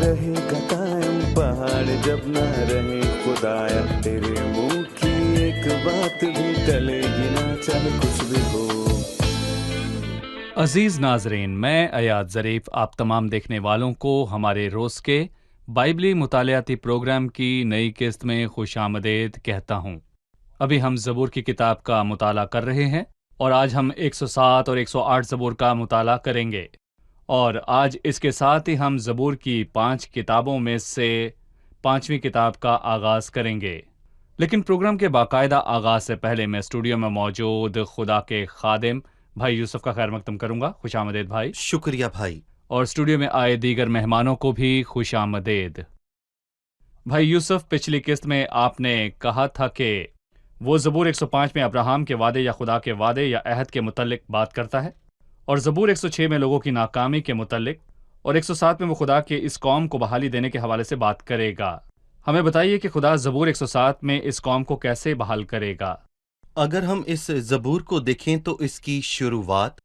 رہے گا قائم پہاڑ جب نہ رہے خدایا، تیرے منہ کی ایک بات بھی ٹلے گی نہ چاہے کچھ بھی ہو۔ عزیز ناظرین، میں ایاد ظریف آپ تمام دیکھنے والوں کو ہمارے روز کے بائبلی مطالعاتی پروگرام کی نئی قسط میں خوش آمدید کہتا ہوں۔ ابھی ہم زبور کی کتاب کا مطالعہ کر رہے ہیں اور آج ہم 107 اور 108 زبور کا مطالعہ کریں گے، اور آج اس کے ساتھ ہی ہم زبور کی 5 کتابوں میں سے 5ویں کتاب کا آغاز کریں گے۔ لیکن پروگرام کے باقاعدہ آغاز سے پہلے میں اسٹوڈیو میں موجود خدا کے خادم بھائی یوسف کا خیر مقدم کروں گا۔ خوش آمدید بھائی۔ شکریہ بھائی۔ اور اسٹوڈیو میں آئے دیگر مہمانوں کو بھی خوش آمدید۔ بھائی یوسف، پچھلی قسط میں آپ نے کہا تھا کہ وہ زبور 105 میں ابراہیم کے وعدے یا خدا کے وعدے یا عہد کے متعلق بات کرتا ہے، اور زبور 106 میں لوگوں کی ناکامی کے متعلق، اور 107 میں وہ خدا کے اس قوم کو بحالی دینے کے حوالے سے بات کرے گا۔ ہمیں بتائیے کہ خدا زبور 107 میں اس قوم کو کیسے بحال کرے گا؟ اگر ہم اس زبور کو دیکھیں تو اس کی شروعات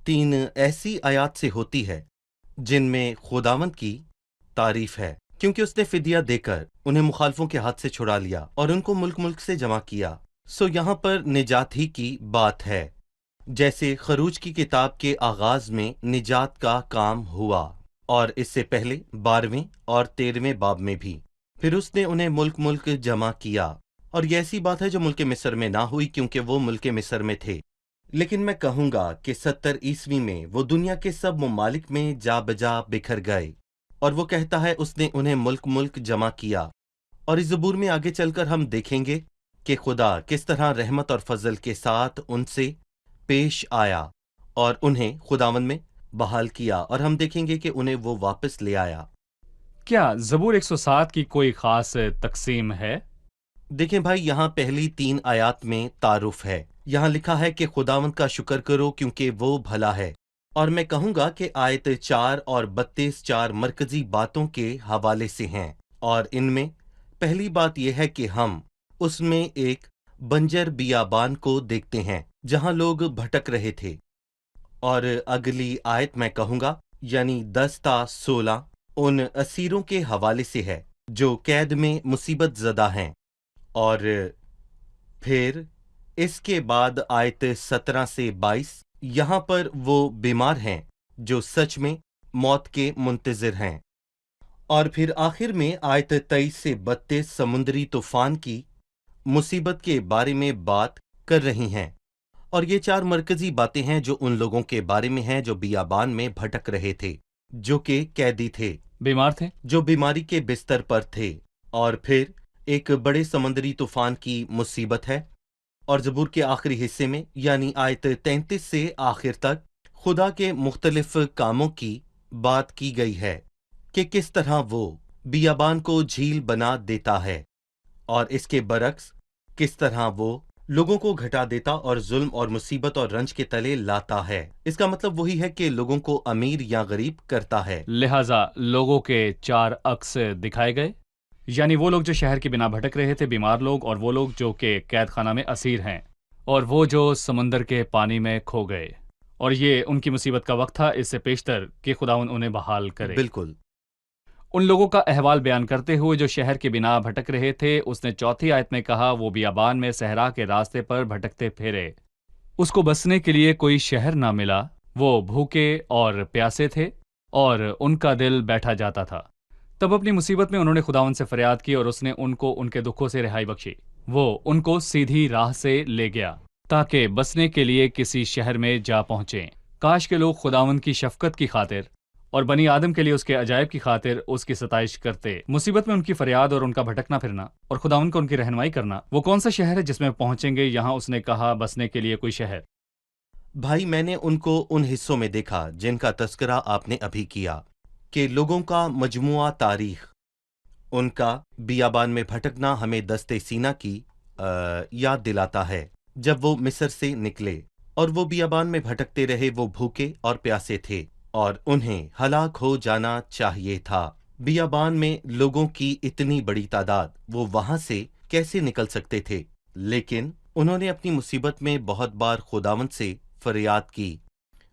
3 ایسی آیات سے ہوتی ہے جن میں خداوند کی تعریف ہے، کیونکہ اس نے فدیہ دے کر انہیں مخالفوں کے ہاتھ سے چھڑا لیا اور ان کو ملک ملک سے جمع کیا۔ یہاں پر نجات ہی کی بات ہے، جیسے خروج کی کتاب کے آغاز میں نجات کا کام ہوا، اور اس سے پہلے 12ویں اور 13ویں باب میں بھی۔ پھر اس نے انہیں ملک ملک جمع کیا، اور یہ ایسی بات ہے جو ملک مصر میں نہ ہوئی کیونکہ وہ ملک مصر میں تھے، لیکن میں کہوں گا کہ 70 عیسوی میں وہ دنیا کے سب ممالک میں جا بجا بکھر گئے، اور وہ کہتا ہے اس نے انہیں ملک ملک جمع کیا۔ اور اس زبور میں آگے چل کر ہم دیکھیں گے کہ خدا کس طرح رحمت اور فضل کے ساتھ ان سے پیش آیا اور انہیں خداوند میں بحال کیا، اور ہم دیکھیں گے کہ انہیں وہ واپس لے آیا۔ کیا زبور 107 کی کوئی خاص تقسیم ہے؟ دیکھیں بھائی، یہاں پہلی 3 آیات میں تعارف ہے۔ یہاں لکھا ہے کہ خداوند کا شکر کرو کیونکہ وہ بھلا ہے، اور میں کہوں گا کہ آیت 4 اور 32 4 مرکزی باتوں کے حوالے سے ہیں، اور ان میں پہلی بات یہ ہے کہ ہم اس میں ایک بنجر بیابان کو دیکھتے ہیں جہاں لوگ بھٹک رہے تھے، اور اگلی آیت میں کہوں گا یعنی 10 تا 16 ان اسیروں کے حوالے سے ہے جو قید میں مصیبت زدہ ہیں، اور پھر اس کے بعد آیت 17 سے 22 یہاں پر وہ بیمار ہیں جو سچ میں موت کے منتظر ہیں، اور پھر آخر میں آیت 23 سے 32 سمندری طوفان کی مصیبت کے بارے میں بات کر رہی ہیں۔ اور یہ 4 مرکزی باتیں ہیں جو ان لوگوں کے بارے میں ہیں جو بیابان میں بھٹک رہے تھے، جو کہ قیدی تھے، بیمار تھے، جو بیماری کے بستر پر تھے، اور پھر ایک بڑے سمندری طوفان کی مصیبت ہے۔ اور زبور کے آخری حصے میں یعنی آیت 33 سے آخر تک خدا کے مختلف کاموں کی بات کی گئی ہے کہ کس طرح وہ بیابان کو جھیل بنا دیتا ہے، اور اس کے برعکس کس طرح وہ لوگوں کو گھٹا دیتا اور ظلم اور مصیبت اور رنج کے تلے لاتا ہے۔ اس کا مطلب وہی ہے کہ لوگوں کو امیر یا غریب کرتا ہے۔ لہٰذا لوگوں کے 4 عکس دکھائے گئے، یعنی وہ لوگ جو شہر کی بنا بھٹک رہے تھے، بیمار لوگ، اور وہ لوگ جو کہ قید خانہ میں اسیر ہیں، اور وہ جو سمندر کے پانی میں کھو گئے، اور یہ ان کی مصیبت کا وقت تھا اس سے پیشتر کہ خداوند انہیں بحال کرے۔ بالکل۔ ان لوگوں کا احوال بیان کرتے ہوئے جو شہر کی بنا بھٹک رہے تھے، اس نے 4تھی آیت میں کہا وہ بیابان میں صحرا کے راستے پر بھٹکتے پھرے، اس کو بسنے کے لیے کوئی شہر نہ ملا، وہ بھوکے اور پیاسے تھے اور ان کا دل بیٹھا جاتا تھا۔ تب اپنی مصیبت میں انہوں نے خداوند سے فریاد کی اور اس نے ان کو ان کے دکھوں سے رہائی بخشی۔ وہ ان کو سیدھی راہ سے لے گیا تاکہ بسنے کے لیے کسی شہر میں جا پہنچیں۔ کاش کے لوگ خداوند کی شفقت کی خاطر اور بنی آدم کے لیے اس کے عجائب کی خاطر اس کی ستائش کرتے۔ مصیبت میں ان کی فریاد اور ان کا بھٹکنا پھرنا اور خداوند کو ان کی رہنمائی کرنا۔ وہ کون سا شہر ہے جس میں پہنچیں گے؟ یہاں اس نے کہا بسنے کے لیے کوئی شہر۔ بھائی، میں نے ان کو ان حصوں میں دیکھا جن کا تذکرہ آپ نے ابھی کیا، کہ لوگوں کا مجموعہ تاریخ، ان کا بیابان میں بھٹکنا ہمیں دستے سینا کی یاد دلاتا ہے جب وہ مصر سے نکلے، اور وہ بیابان میں بھٹکتے رہے، وہ بھوکے اور پیاسے تھے اور انہیں ہلاک ہو جانا چاہیے تھا۔ بیابان میں لوگوں کی اتنی بڑی تعداد، وہ وہاں سے کیسے نکل سکتے تھے؟ لیکن انہوں نے اپنی مصیبت میں بہت بار خداوند سے فریاد کی،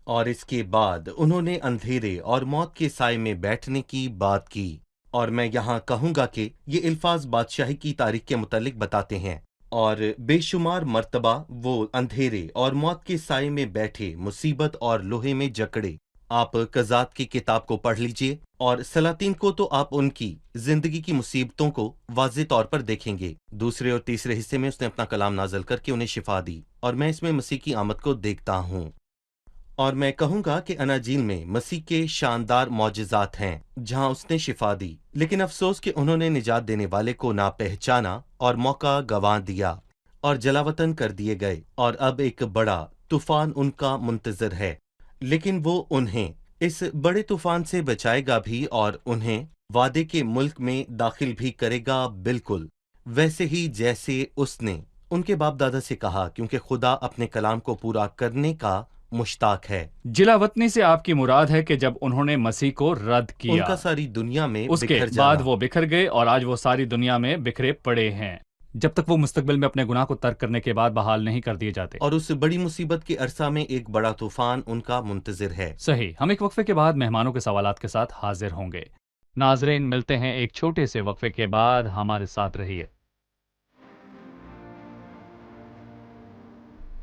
اور اس کے بعد انہوں نے اندھیرے اور موت کے سائے میں بیٹھنے کی بات کی، اور میں یہاں کہوں گا کہ یہ الفاظ بادشاہی کی تاریخ کے متعلق بتاتے ہیں، اور بے شمار مرتبہ وہ اندھیرے اور موت کے سائے میں بیٹھے مصیبت اور لوہے میں جکڑے۔ آپ قضات کی کتاب کو پڑھ لیجئے اور سلاطین کو تو آپ ان کی زندگی کی مصیبتوں کو واضح طور پر دیکھیں گے۔ دوسرے اور تیسرے حصے میں اس نے اپنا کلام نازل کر کے انہیں شفا دی، اور میں اس میں مسیح کی آمد کو دیکھتا ہوں۔ اور میں کہوں گا کہ اناجیل میں مسیح کے شاندار معجزات ہیں جہاں اس نے شفا دی، لیکن افسوس کہ انہوں نے نجات دینے والے کو نہ پہچانا اور موقع گنوا دیا اور جلاوطن کر دیے گئے، اور اب ایک بڑا طوفان ان کا منتظر ہے، لیکن وہ انہیں اس بڑے طوفان سے بچائے گا بھی اور انہیں وعدے کے ملک میں داخل بھی کرے گا، بالکل ویسے ہی جیسے اس نے ان کے باپ دادا سے کہا، کیونکہ خدا اپنے کلام کو پورا کرنے کا مشتاق ہے۔ جلا وطنی سے آپ کی مراد ہے کہ جب انہوں نے مسیح کو رد ان کیا، کا ساری دنیا میں اس کے بکھر بعد جانا۔ وہ بکھر گئے اور آج وہ ساری دنیا میں بکھرے پڑے ہیں، جب تک وہ مستقبل میں اپنے گناہ کو ترک کرنے کے بعد بحال نہیں کر دیے جاتے۔ اور اس بڑی مصیبت کے عرصہ میں ایک بڑا طوفان ان کا منتظر ہے۔ صحیح، ہم ایک وقفے کے بعد مہمانوں کے سوالات کے ساتھ حاضر ہوں گے۔ ناظرین، ملتے ہیں ایک چھوٹے سے وقفے کے بعد، ہمارے ساتھ رہیے۔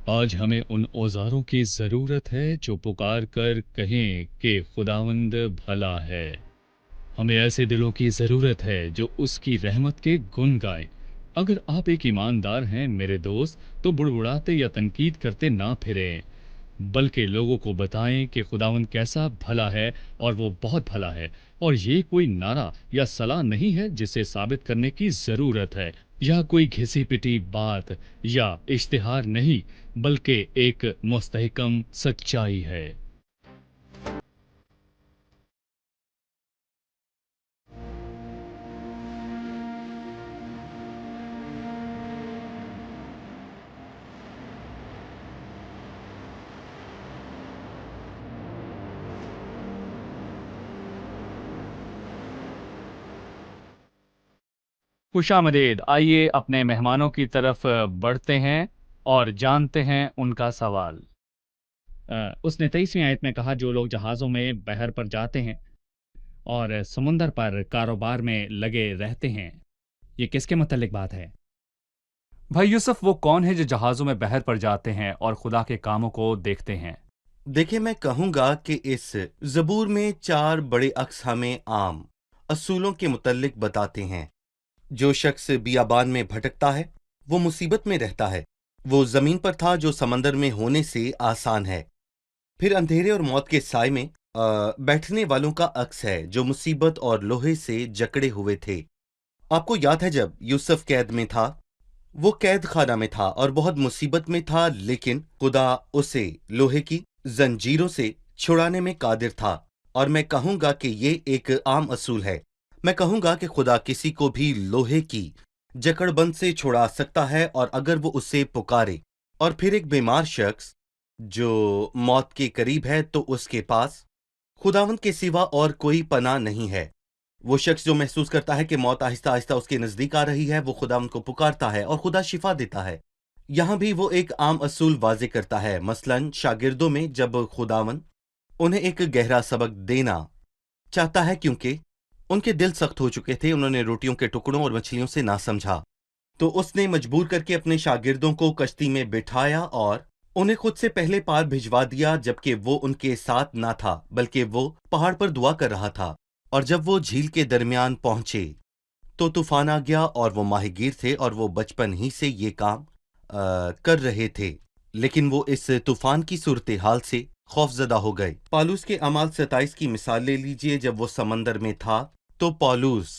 آج ہمیں ان اوزاروں کی ضرورت ہے جو پکار کر کہیں کہ خداوند بھلا ہے۔ ہمیں ایسے دلوں کی ضرورت ہے جو اس کی رحمت کے گن گائیں۔ اگر آپ ایک ایماندار ہیں میرے دوست، تو بڑبڑاتے یا تنقید کرتے نہ پھریں، بلکہ لوگوں کو بتائیں کہ خداوند کیسا بھلا ہے، اور وہ بہت بھلا ہے۔ اور یہ کوئی نعرہ یا صلاح نہیں ہے جسے ثابت کرنے کی ضرورت ہے، یا کوئی گھسی پٹی بات یا اشتہار نہیں، بلکہ ایک مستحکم سچائی ہے۔ خوش آمدید، آئیے اپنے مہمانوں کی طرف بڑھتے ہیں اور جانتے ہیں ان کا سوال۔ اس نے 23ویں آیت میں کہا، جو لوگ جہازوں میں بحر پر جاتے ہیں اور سمندر پر کاروبار میں لگے رہتے ہیں، یہ کس کے متعلق بات ہے؟ بھائی یوسف، وہ کون ہے جو جہازوں میں بحر پر جاتے ہیں اور خدا کے کاموں کو دیکھتے ہیں؟ دیکھیں، میں کہوں گا کہ اس زبور میں 4 بڑے عکس ہمیں عام اصولوں کے متعلق بتاتے ہیں۔ جو شخص بیابان میں بھٹکتا ہے وہ مصیبت میں رہتا ہے، وہ زمین پر تھا جو سمندر میں ہونے سے آسان ہے۔ پھر اندھیرے اور موت کے سائے میں بیٹھنے والوں کا عکس ہے جو مصیبت اور لوہے سے جکڑے ہوئے تھے۔ آپ کو یاد ہے جب یوسف قید میں تھا، وہ قید خانہ میں تھا اور بہت مصیبت میں تھا، لیکن خدا اسے لوہے کی زنجیروں سے چھڑانے میں قادر تھا۔ اور میں کہوں گا کہ یہ ایک عام اصول ہے۔ میں کہوں گا کہ خدا کسی کو بھی لوہے کی جکڑ بند سے چھڑا سکتا ہے، اور اگر وہ اسے پکارے۔ اور پھر ایک بیمار شخص جو موت کے قریب ہے، تو اس کے پاس خداوند کے سوا اور کوئی پناہ نہیں ہے۔ وہ شخص جو محسوس کرتا ہے کہ موت آہستہ آہستہ اس کے نزدیک آ رہی ہے، وہ خداوند کو پکارتا ہے اور خدا شفا دیتا ہے۔ یہاں بھی وہ ایک عام اصول واضح کرتا ہے، مثلاً شاگردوں میں جب خداوند انہیں ایک گہرا سبق دینا چاہتا ہے، کیونکہ ان کے دل سخت ہو چکے تھے، انہوں نے روٹیوں کے ٹکڑوں اور مچھلیوں سے نہ سمجھا، تو اس نے مجبور کر کے اپنے شاگردوں کو کشتی میں بٹھایا اور انہیں خود سے پہلے پار بھجوا دیا، جبکہ وہ ان کے ساتھ نہ تھا، بلکہ وہ پہاڑ پر دعا کر رہا تھا۔ اور جب وہ جھیل کے درمیان پہنچے تو طوفان آ گیا، اور وہ ماہی گیر تھے اور وہ بچپن ہی سے یہ کام کر رہے تھے، لیکن وہ اس طوفان کی صورتحال سے خوف زدہ ہو گئے۔ پالوس کے اعمال 27 کی مثال لے لیجئے، جب وہ سمندر میں تھا تو پالوس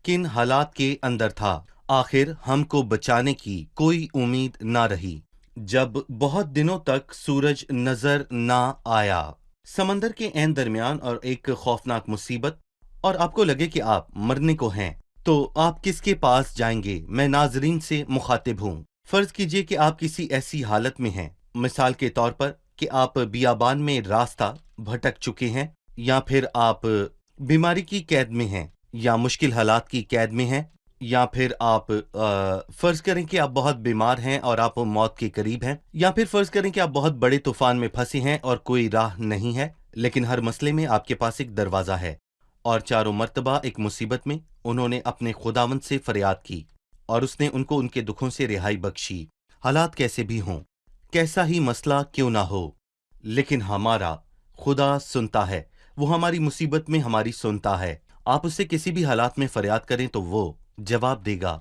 کن حالات کے اندر تھا؟ آخر ہم کو بچانے کی کوئی امید نہ رہی جب بہت دنوں تک سورج نظر نہ آیا، سمندر کے عین درمیان، اور ایک خوفناک مصیبت، اور آپ کو لگے کہ آپ مرنے کو ہیں، تو آپ کس کے پاس جائیں گے؟ میں ناظرین سے مخاطب ہوں۔ فرض کیجئے کہ آپ کسی ایسی حالت میں ہیں، مثال کے طور پر کہ آپ بیابان میں راستہ بھٹک چکے ہیں، یا پھر آپ بیماری کی قید میں ہیں، یا مشکل حالات کی قید میں ہیں، یا پھر آپ فرض کریں کہ آپ بہت بیمار ہیں اور آپ موت کے قریب ہیں، یا پھر فرض کریں کہ آپ بہت بڑے طوفان میں پھنسے ہیں اور کوئی راہ نہیں ہے، لیکن ہر مسئلے میں آپ کے پاس ایک دروازہ ہے۔ اور چاروں مرتبہ ایک مصیبت میں انہوں نے اپنے خداوند سے فریاد کی اور اس نے ان کو ان کے دکھوں سے رہائی بخشی۔ حالات کیسے بھی ہوں، کیسا ہی مسئلہ کیوں نہ ہو، لیکن ہمارا خدا سنتا ہے، وہ ہماری مصیبت میں ہماری سنتا ہے۔ آپ اس سے کسی بھی حالات میں فریاد کریں تو وہ جواب دے گا۔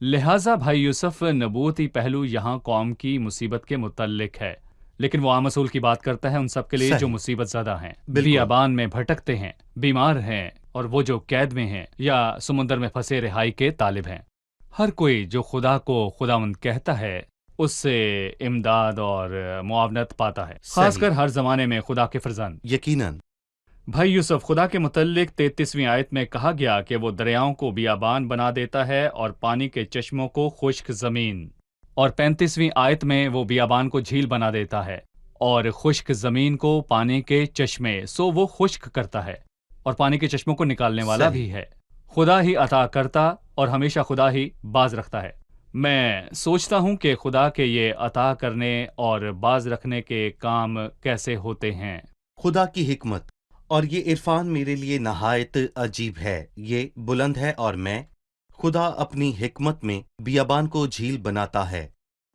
لہٰذا بھائی یوسف، نبوتی پہلو یہاں قوم کی مصیبت کے متعلق ہے، لیکن وہ عام اصول کی بات کرتا ہے ان سب کے لیے جو صحیح، مصیبت زدہ ہیں، بالکل۔ بیابان میں بھٹکتے ہیں، بیمار ہیں، اور وہ جو قید میں ہیں یا سمندر میں پھنسے رہائی کے طالب ہیں۔ ہر کوئی جو خدا کو خداوند کہتا ہے اس سے امداد اور معاونت پاتا ہے، خاص صحیح، کر ہر زمانے میں خدا کے فرزند۔ یقیناً۔ بھائی یوسف، خدا کے متعلق 33ویں آیت میں کہا گیا کہ وہ دریاؤں کو بیابان بنا دیتا ہے اور پانی کے چشموں کو خشک زمین، اور 35ویں آیت میں وہ بیابان کو جھیل بنا دیتا ہے اور خشک زمین کو پانی کے چشمے، سو وہ خشک کرتا ہے اور پانی کے چشموں کو نکالنے والا صحیح، بھی ہے۔ خدا ہی عطا کرتا اور ہمیشہ خدا ہی باز رکھتا ہے۔ میں سوچتا ہوں کہ خدا کے یہ عطا کرنے اور باز رکھنے کے کام کیسے ہوتے ہیں۔ خدا کی حکمت اور یہ عرفان میرے لیے نہایت عجیب ہے، یہ بلند ہے، اور میں خدا اپنی حکمت میں بیابان کو جھیل بناتا ہے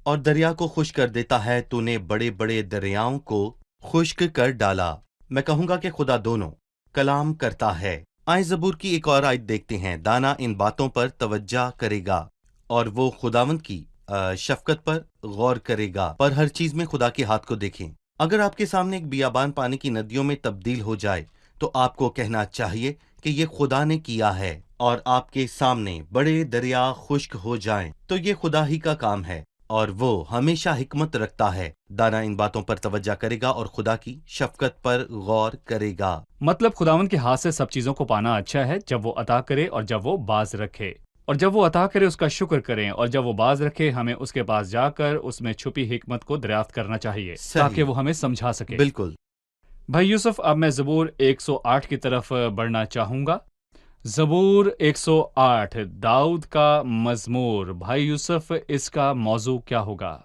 اور دریا کو خشک کر دیتا ہے۔ تو نے بڑے بڑے دریاؤں کو خشک کر ڈالا۔ میں کہوں گا کہ خدا دونوں کلام کرتا ہے۔ آئیں زبور کی ایک اور آیت دیکھتے ہیں۔ دانا ان باتوں پر توجہ کرے گا اور وہ خداوند کی شفقت پر غور کرے گا، پر ہر چیز میں خدا کے ہاتھ کو دیکھیں۔ اگر آپ کے سامنے ایک بیابان پانی کی ندیوں میں تبدیل ہو جائے تو آپ کو کہنا چاہیے کہ یہ خدا نے کیا ہے، اور آپ کے سامنے بڑے دریا خشک ہو جائیں تو یہ خدا ہی کا کام ہے، اور وہ ہمیشہ حکمت رکھتا ہے۔ دانا ان باتوں پر توجہ کرے گا اور خدا کی شفقت پر غور کرے گا۔ مطلب خداوند کے ہاتھ سے سب چیزوں کو پانا اچھا ہے، جب وہ عطا کرے اور جب وہ باز رکھے، اور جب وہ عطا کرے اس کا شکر کریں، اور جب وہ باز رکھے ہمیں اس کے پاس جا کر اس میں چھپی حکمت کو دریافت کرنا چاہیے تاکہ وہ ہمیں سمجھا سکے۔ بالکل۔ بھائی یوسف، اب میں زبور 108 کی طرف بڑھنا چاہوں گا۔ زبور 108 داؤد کا مزمور۔ بھائی یوسف، اس کا موضوع کیا ہوگا؟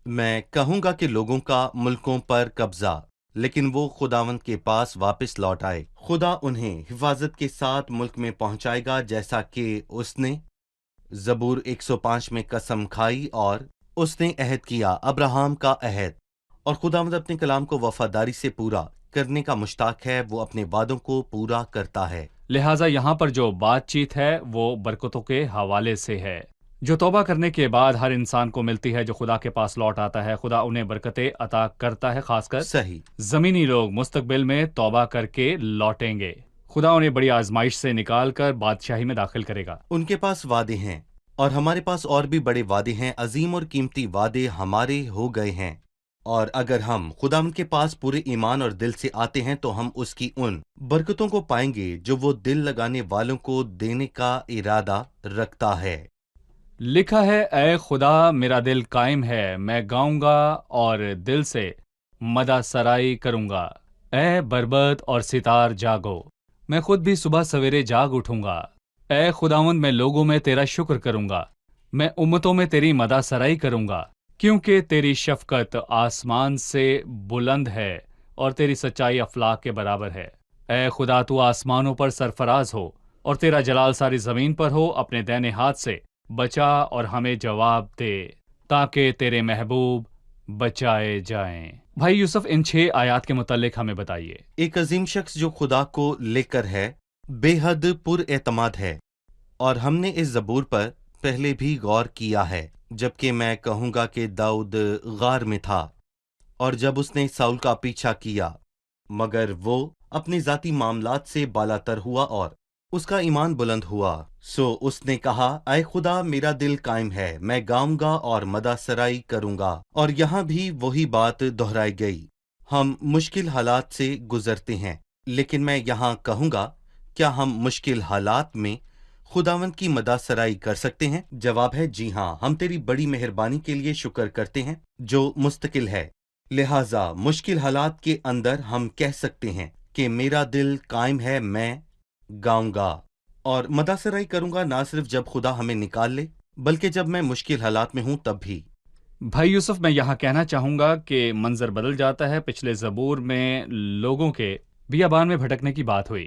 میں کہوں گا کہ لوگوں کا ملکوں پر قبضہ، لیکن وہ خداوند کے پاس واپس لوٹ آئے۔ خدا انہیں حفاظت کے ساتھ ملک میں پہنچائے گا، جیسا کہ اس نے زبور 105 میں قسم کھائی اور اس نے عہد کیا، ابراہیم کا عہد۔ اور خداوند اپنے کلام کو وفاداری سے پورا کرنے کا مشتاق ہے، وہ اپنے وعدوں کو پورا کرتا ہے۔ لہٰذا یہاں پر جو بات چیت ہے وہ برکتوں کے حوالے سے ہے جو توبہ کرنے کے بعد ہر انسان کو ملتی ہے جو خدا کے پاس لوٹ آتا ہے۔ خدا انہیں برکتیں عطا کرتا ہے، خاص کر صحیح، زمینی لوگ مستقبل میں توبہ کر کے لوٹیں گے۔ خدا انہیں بڑی آزمائش سے نکال کر بادشاہی میں داخل کرے گا۔ ان کے پاس وعدے ہیں، اور ہمارے پاس اور بھی بڑے وعدے ہیں، عظیم اور قیمتی وعدے ہمارے ہو گئے ہیں، اور اگر ہم خدا کے پاس پورے ایمان اور دل سے آتے ہیں تو ہم اس کی ان برکتوں کو پائیں گے جو وہ دل لگانے والوں کو دینے کا ارادہ رکھتا ہے۔ لکھا ہے، اے خدا میرا دل قائم ہے، میں گاؤں گا اور دل سے مدح سرائی کروں گا۔ اے بربط اور ستار جاگو، میں خود بھی صبح سویرے جاگ اٹھوں گا۔ اے خداوند، میں لوگوں میں تیرا شکر کروں گا، میں امتوں میں تیری مدح سرائی کروں گا، کیونکہ تیری شفقت آسمان سے بلند ہے اور تیری سچائی افلاک کے برابر ہے۔ اے خدا، تو آسمانوں پر سرفراز ہو اور تیرا جلال ساری زمین پر ہو۔ اپنے دائنے ہاتھ سے بچا اور ہمیں جواب دے تاکہ تیرے محبوب بچائے جائیں۔ بھائی یوسف، ان 6 آیات کے متعلق ہمیں بتائیے۔ ایک عظیم شخص جو خدا کو لے کر ہے، بے حد پر اعتماد ہے، اور ہم نے اس زبور پر پہلے بھی غور کیا ہے، جبکہ میں کہوں گا کہ داؤد غار میں تھا، اور جب اس نے ساؤل کا پیچھا کیا، مگر وہ اپنے ذاتی معاملات سے بالاتر ہوا اور اس کا ایمان بلند ہوا، سو اس نے کہا، اے خدا میرا دل قائم ہے، میں گاؤں گا اور مدح سرائی کروں گا۔ اور یہاں بھی وہی بات دہرائی گئی۔ ہم مشکل حالات سے گزرتے ہیں، لیکن میں یہاں کہوں گا، کیا ہم مشکل حالات میں خداوند کی مدح سرائی کر سکتے ہیں؟ جواب ہے جی ہاں، ہم تیری بڑی مہربانی کے لیے شکر کرتے ہیں جو مستقل ہے۔ لہٰذا مشکل حالات کے اندر ہم کہہ سکتے ہیں کہ میرا دل قائم ہے، میں گاؤں گا اور مدح سرائی کروں گا، نہ صرف جب خدا ہمیں نکال لے بلکہ جب میں مشکل حالات میں ہوں تب بھی۔ بھائی یوسف، میں یہاں کہنا چاہوں گا کہ منظر بدل جاتا ہے۔ پچھلے زبور میں لوگوں کے بیابان میں بھٹکنے کی بات ہوئی،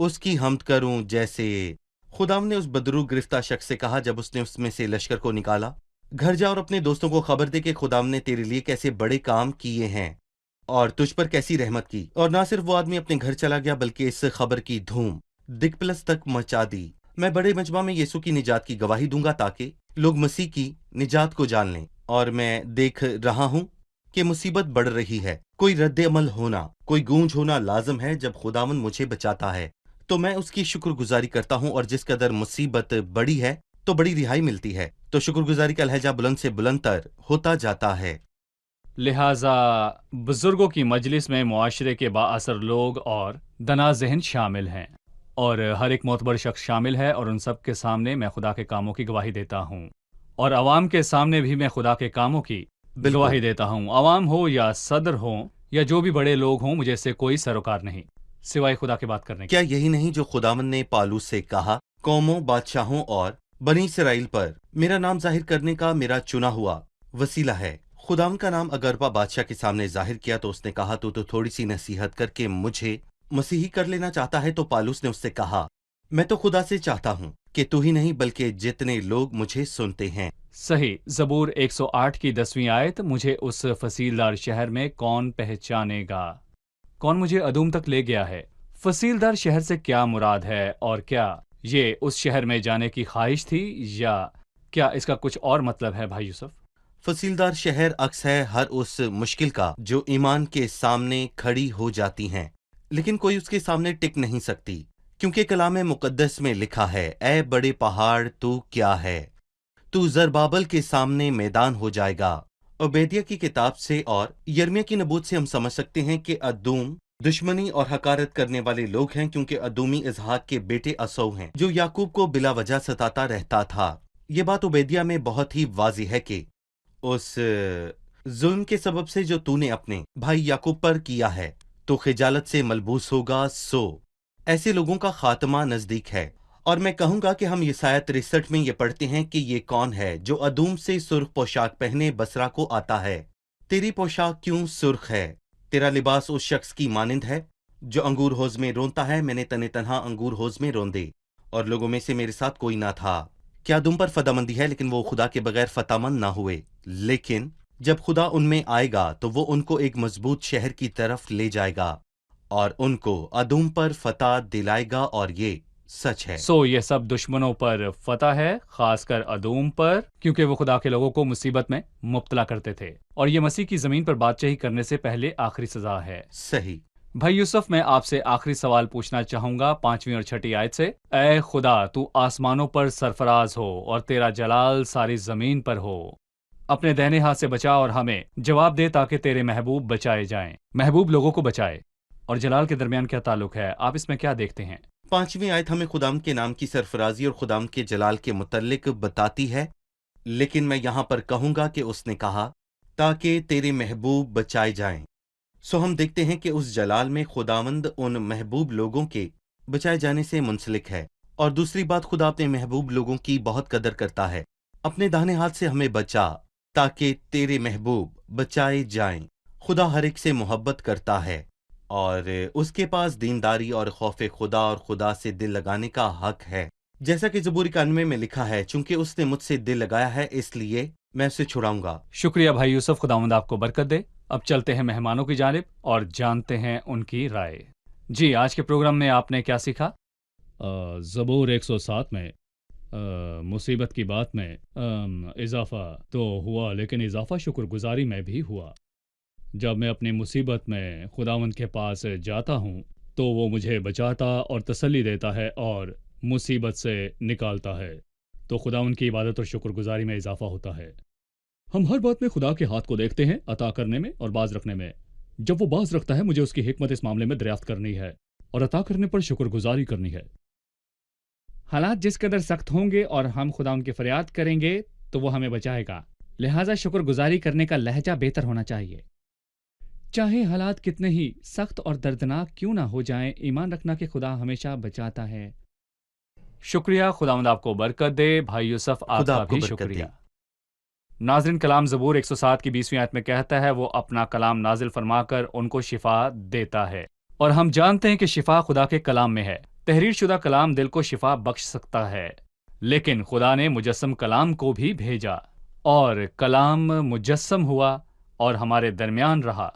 اس کی حمد کروں جیسے خداوند نے اس بدرو گرفتہ شخص سے کہا جب اس نے اس میں سے لشکر کو نکالا، گھر جا اور اپنے دوستوں کو خبر دے کہ خداوند نے تیرے لیے کیسے بڑے کام کیے ہیں اور تجھ پر کیسی رحمت کی۔ اور نہ صرف وہ آدمی اپنے گھر چلا گیا بلکہ اس خبر کی دھوم دکپلس تک مچا دی۔ میں بڑے مجمع میں یسوع کی نجات کی گواہی دوں گا تاکہ لوگ مسیح کی نجات کو جان لیں، اور میں دیکھ رہا ہوں کہ مصیبت بڑھ رہی ہے۔ کوئی رد عمل ہونا، کوئی گونج ہونا لازم ہے۔ جب خداوند مجھے بچاتا ہے تو میں اس کی شکر گزاری کرتا ہوں، اور جس قدر مصیبت بڑی ہے تو بڑی رہائی ملتی ہے، تو شکر گزاری کا لہجہ بلند سے بلند تر ہوتا جاتا ہے۔ لہٰذا بزرگوں کی مجلس میں معاشرے کے با اثر لوگ اور دنا ذہن شامل ہیں، اور ہر ایک معتبر شخص شامل ہے، اور ان سب کے سامنے میں خدا کے کاموں کی گواہی دیتا ہوں، اور عوام کے سامنے بھی میں خدا کے کاموں کی بالکل۔ گواہی دیتا ہوں۔ عوام ہو یا صدر ہوں یا جو بھی بڑے لوگ ہوں، مجھے اس سے کوئی سروکار نہیں سوائے خدا کی بات کرنے کے۔ کیا یہی نہیں جو خداوند نے پالوس سے کہا، قوموں، بادشاہوں اور بنی اسرائیل پر میرا نام ظاہر کرنے کا میرا چنا ہوا وسیلہ ہے؟ خداوند کا نام اگرپا بادشاہ کے سامنے ظاہر کیا تو اس نے کہا تو تھوڑی سی نصیحت کر کے مجھے مسیحی کر لینا چاہتا ہے؟ تو پالوس نے اس سے کہا، میں تو خدا سے چاہتا ہوں کہ تو ہی نہیں بلکہ جتنے لوگ مجھے سنتے ہیں۔ صحیح۔ زبور 108 کی 10ویں آیت، مجھے اس فصیلدار شہر میں کون پہچانے گا؟ کون مجھے ادوم تک لے گیا ہے؟ فصیلدار شہر سے کیا مراد ہے، اور کیا یہ اس شہر میں جانے کی خواہش تھی، یا کیا اس کا کچھ اور مطلب ہے بھائی یوسف؟ فصیلدار شہر عکس ہے ہر اس مشکل کا جو ایمان کے سامنے کھڑی ہو جاتی ہیں، لیکن کوئی اس کے سامنے ٹک نہیں سکتی، کیونکہ کلام مقدس میں لکھا ہے، اے بڑے پہاڑ تو کیا ہے، تو زربابل کے سامنے میدان ہو جائے گا۔ عبیدیہ کی کتاب سے اور یرمیہ کی نبوت سے ہم سمجھ سکتے ہیں کہ ادوم دشمنی اور حقارت کرنے والے لوگ ہیں، کیونکہ ادومی اسحاق کے بیٹے اسو ہیں جو یعقوب کو بلا وجہ ستاتا رہتا تھا۔ یہ بات عبیدیہ میں بہت ہی واضح ہے کہ اس ظلم کے سبب سے جو تو نے اپنے بھائی یعقوب پر کیا ہے تو خجالت سے ملبوس ہوگا، سو ایسے لوگوں کا خاتمہ نزدیک ہے۔ اور میں کہوں گا کہ ہم یسایہ 63 میں یہ پڑھتے ہیں کہ یہ کون ہے جو ادوم سے سرخ پوشاک پہنے بسرا کو آتا ہے؟ تیری پوشاک کیوں سرخ ہے؟ تیرا لباس اس شخص کی مانند ہے جو انگور ہوز میں رونتا ہے، میں نے تنے تنہا انگور ہوز میں روندے، اور لوگوں میں سے میرے ساتھ کوئی نہ تھا۔ کیا ادوم پر فتح مندی ہے، لیکن وہ خدا کے بغیر فتح مند نہ ہوئے، لیکن جب خدا ان میں آئے گا تو وہ ان کو ایک مضبوط شہر کی طرف لے جائے گا اور ان کو ادوم پر فتح دلائے گا، اور یہ سچ ہے۔ سو یہ سب دشمنوں پر فتح ہے، خاص کر ادوم پر، کیونکہ وہ خدا کے لوگوں کو مصیبت میں مبتلا کرتے تھے، اور یہ مسیح کی زمین پر بادشاہی کرنے سے پہلے آخری سزا ہے۔ صحیح۔ بھائی یوسف، میں آپ سے آخری سوال پوچھنا چاہوں گا 5ویں اور 6ٹھی آیت سے۔ اے خدا، تو آسمانوں پر سرفراز ہو اور تیرا جلال ساری زمین پر ہو، اپنے دہنے ہاتھ سے بچا اور ہمیں جواب دے تاکہ تیرے محبوب بچائے جائیں۔ محبوب لوگوں کو بچائے، اور جلال کے درمیان کیا تعلق ہے؟ آپ اس میں کیا دیکھتے ہیں؟ 5ویں آیت ہمیں خداوند کے نام کی سرفرازی اور خداوند کے جلال کے متعلق بتاتی ہے، لیکن میں یہاں پر کہوں گا کہ اس نے کہا تاکہ تیرے محبوب بچائے جائیں۔ سو ہم دیکھتے ہیں کہ اس جلال میں خداوند ان محبوب لوگوں کے بچائے جانے سے منسلک ہے، اور دوسری بات، خدا اپنے محبوب لوگوں کی بہت قدر کرتا ہے۔ اپنے داہنے ہاتھ سے ہمیں بچا تاکہ تیرے محبوب بچائے جائیں۔ خدا ہر ایک سے محبت کرتا ہے، اور اس کے پاس دینداری اور خوف خدا اور خدا سے دل لگانے کا حق ہے، جیسا کہ زبور 91 میں لکھا ہے، چونکہ اس نے مجھ سے دل لگایا ہے اس لیے میں اسے چھڑاؤں گا۔ شکریہ بھائی یوسف، خداوند آپ کو برکت دے۔ اب چلتے ہیں مہمانوں کی جانب اور جانتے ہیں ان کی رائے۔ جی، آج کے پروگرام میں آپ نے کیا سیکھا؟ زبور 107 میں مصیبت کی بات میں اضافہ تو ہوا، لیکن اضافہ شکر گزاری میں بھی ہوا۔ جب میں اپنی مصیبت میں خداوند کے پاس جاتا ہوں تو وہ مجھے بچاتا اور تسلی دیتا ہے اور مصیبت سے نکالتا ہے، تو خداوند کی عبادت اور شکر گزاری میں اضافہ ہوتا ہے۔ ہم ہر بات میں خدا کے ہاتھ کو دیکھتے ہیں، عطا کرنے میں اور باز رکھنے میں۔ جب وہ باز رکھتا ہے، مجھے اس کی حکمت اس معاملے میں دریافت کرنی ہے، اور عطا کرنے پر شکر گزاری کرنی ہے۔ حالات جس قدر سخت ہوں گے اور ہم خدا ان کی فریاد کریں گے تو وہ ہمیں بچائے گا، لہٰذا شکر گزاری کرنے کا لہجہ بہتر ہونا چاہیے۔ چاہے حالات کتنے ہی سخت اور دردناک کیوں نہ ہو جائیں، ایمان رکھنا کہ خدا ہمیشہ بچاتا ہے۔ شکریہ، خداوند آپ کو برکت دے۔ بھائی یوسف، آپ خدا کا آپ کو بھی برکت شکریہ۔ دے۔ ناظرین، کلام زبور 107 کی 20ویں آیت میں کہتا ہے، وہ اپنا کلام نازل فرما کر ان کو شفا دیتا ہے، اور ہم جانتے ہیں کہ شفا خدا کے کلام میں ہے۔ تحریر شدہ کلام دل کو شفا بخش سکتا ہے، لیکن خدا نے مجسم کلام کو بھی بھیجا اور کلام مجسم ہوا اور ہمارے درمیان رہا۔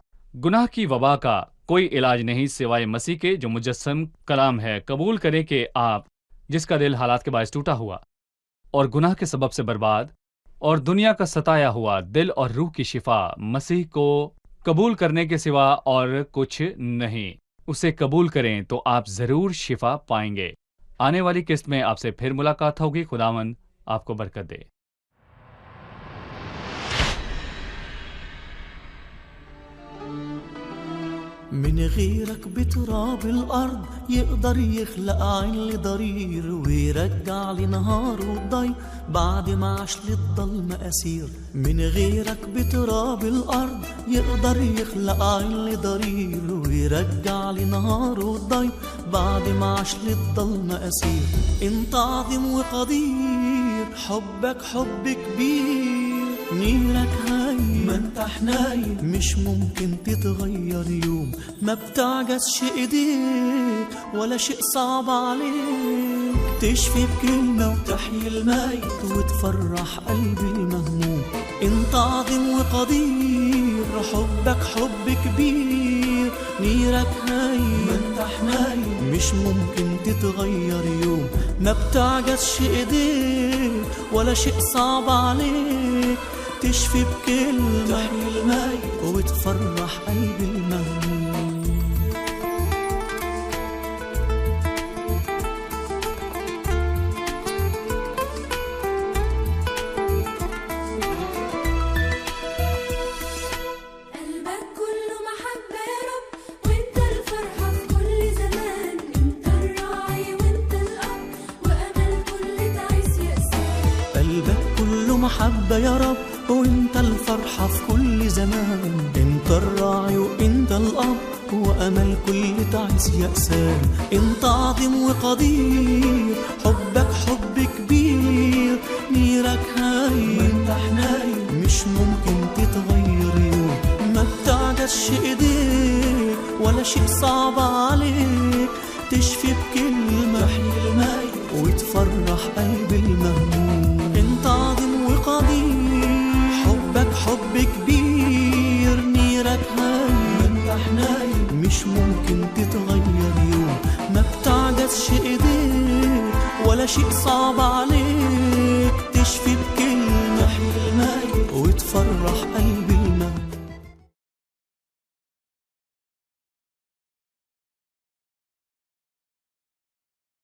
گناہ کی وبا کا کوئی علاج نہیں سوائے مسیح کے جو مجسم کلام ہے۔ قبول کریں کہ آپ جس کا دل حالات کے باعث ٹوٹا ہوا اور گناہ کے سبب سے برباد اور دنیا کا ستایا ہوا دل اور روح کی شفا مسیح کو قبول کرنے کے سوا اور کچھ نہیں۔ اسے قبول کریں تو آپ ضرور شفا پائیں گے۔ آنے والی قسط میں آپ سے پھر ملاقات ہوگی۔ خداوند آپ کو برکت دے۔ من غيرك بتراب الأرض يقدر يخلق عين ضرير ويرجع لنهار وضي بعد ما عاش للضلمة أسير. من غيرك بتراب الأرض يقدر يخلق عين ضرير ويرجع لنهار وضي بعد ما عاش للضلمة أسير. انت عظيم وقدير، حبك حب كبير، نيرك هاي ما انت حنايم، مش ممكن تتغير يوم، ما بتعجزش ايديك ولا شيء صعب عليك، تشفي بكلمة وتحيي الميت وتفرح قلبي المهموم. انت عظيم وقدير، حبك حب كبير، نيرك هاي ما انت حنايم، مش ممكن تتغير يوم، ما بتعجزش ايديك ولا شيء صعب عليك، تشفي بكلمة تحيي الميت وتفرح قلبي المهموم. محبة يا رب وانت الفرحة في كل زمان، انت الراعي وانت الأب وأمل كل تعيس يأسان. انت عظيم وقدير، حبك حب كبير، نيرك هاي ما انت حنايم، مش ممكن تتغير يوم، ما بتعجزش ايديك ولا شيء صعب عليك، تشفي بكلمة تحيي الميت وتفرح قلبي المهموم. انت عظيم وقدير، حبك حب كبير، نيرك هاي ما انت حنايم، مش ممكن تتغير يوم، ما بتعجزش ايديك ولا شيء صعب عليك، تشفي بكلمة تحيي الميت وتفرح قلبي